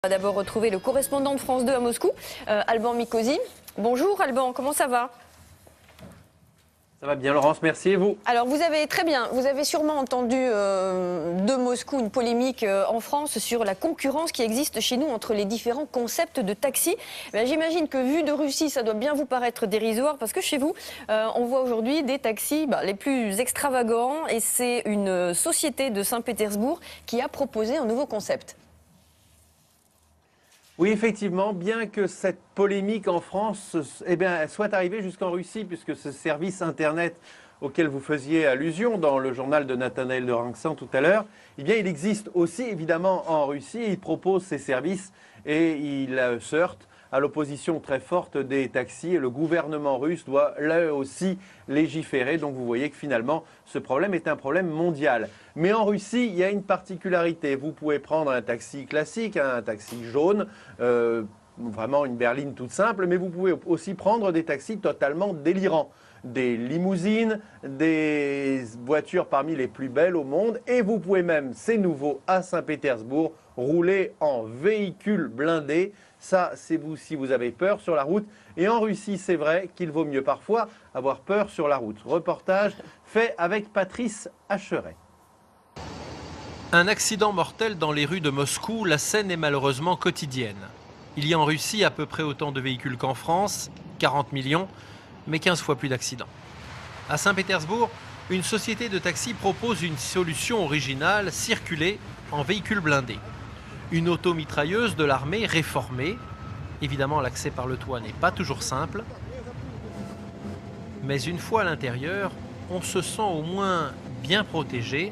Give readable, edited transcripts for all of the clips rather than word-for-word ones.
On va d'abord retrouver le correspondant de France 2 à Moscou, Alban Mikosi. Bonjour Alban, comment ça va? Ça va bien Laurence, merci, et vous? Alors vous avez très bien, vous avez sûrement entendu de Moscou une polémique en France sur la concurrence qui existe chez nous entre les différents concepts de taxi. J'imagine que vu de Russie, ça doit bien vous paraître dérisoire parce que chez vous, on voit aujourd'hui des taxis les plus extravagants et c'est une société de Saint-Pétersbourg qui a proposé un nouveau concept. Oui, effectivement, bien que cette polémique en France soit arrivée jusqu'en Russie, puisque ce service Internet auquel vous faisiez allusion dans le journal de Nathanaël de Rinxan tout à l'heure, il existe aussi évidemment en Russie. Il propose ces services et il se heurte à l'opposition très forte des taxis et le gouvernement russe doit là aussi légiférer. Donc vous voyez que finalement ce problème est un problème mondial. Mais en Russie, il y a une particularité. Vous pouvez prendre un taxi classique, un taxi jaune, vraiment une berline toute simple, mais vous pouvez aussi prendre des taxis totalement délirants. Des limousines, des voitures parmi les plus belles au monde et vous pouvez même, c'est nouveau à Saint-Pétersbourg, rouler en véhicule blindé. Ça, c'est vous si vous avez peur sur la route. Et en Russie, c'est vrai qu'il vaut mieux parfois avoir peur sur la route. Reportage fait avec Patrice Hacheret. Un accident mortel dans les rues de Moscou, la scène est malheureusement quotidienne. Il y a en Russie à peu près autant de véhicules qu'en France, 40 millions, mais 15 fois plus d'accidents. À Saint-Pétersbourg, une société de taxi propose une solution originale, circuler en véhicule blindé. Une auto-mitrailleuse de l'armée réformée. Évidemment, l'accès par le toit n'est pas toujours simple. Mais une fois à l'intérieur, on se sent au moins bien protégé.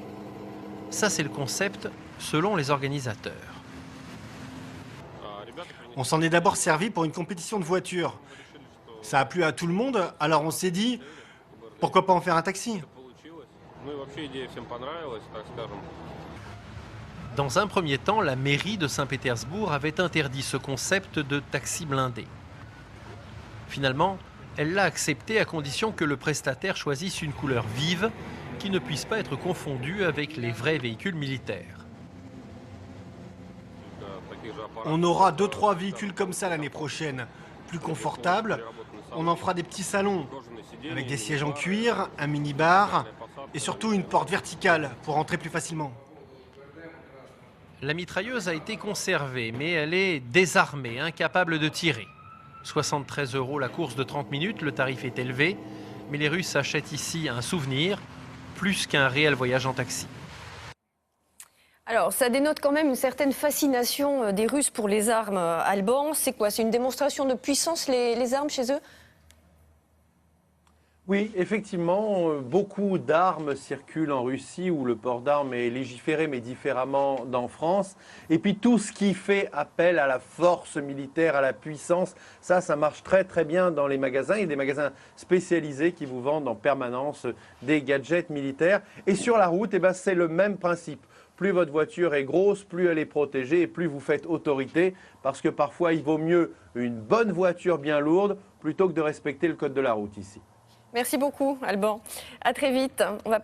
Ça, c'est le concept selon les organisateurs. On s'en est d'abord servi pour une compétition de voitures. Ça a plu à tout le monde, alors on s'est dit, pourquoi pas en faire un taxi? Dans un premier temps, la mairie de Saint-Pétersbourg avait interdit ce concept de taxi blindé. Finalement, elle l'a accepté à condition que le prestataire choisisse une couleur vive qui ne puisse pas être confondue avec les vrais véhicules militaires. On aura 2-3 véhicules comme ça l'année prochaine, plus confortables. On en fera des petits salons, avec des sièges en cuir, un mini-bar et surtout une porte verticale pour entrer plus facilement. La mitrailleuse a été conservée, mais elle est désarmée, incapable de tirer. 73 € la course de 30 minutes, le tarif est élevé, mais les Russes achètent ici un souvenir, plus qu'un réel voyage en taxi. Alors, ça dénote quand même une certaine fascination des Russes pour les armes. Alban, c'est quoi? C'est une démonstration de puissance, les armes chez eux? Oui, effectivement, beaucoup d'armes circulent en Russie où le port d'armes est légiféré, mais différemment d'en France. Et puis tout ce qui fait appel à la force militaire, à la puissance, ça marche très très bien dans les magasins. Il y a des magasins spécialisés qui vous vendent en permanence des gadgets militaires. Et sur la route, c'est le même principe. Plus votre voiture est grosse, plus elle est protégée et plus vous faites autorité. Parce que parfois, il vaut mieux une bonne voiture bien lourde plutôt que de respecter le code de la route ici. Merci beaucoup, Alban. À très vite. On va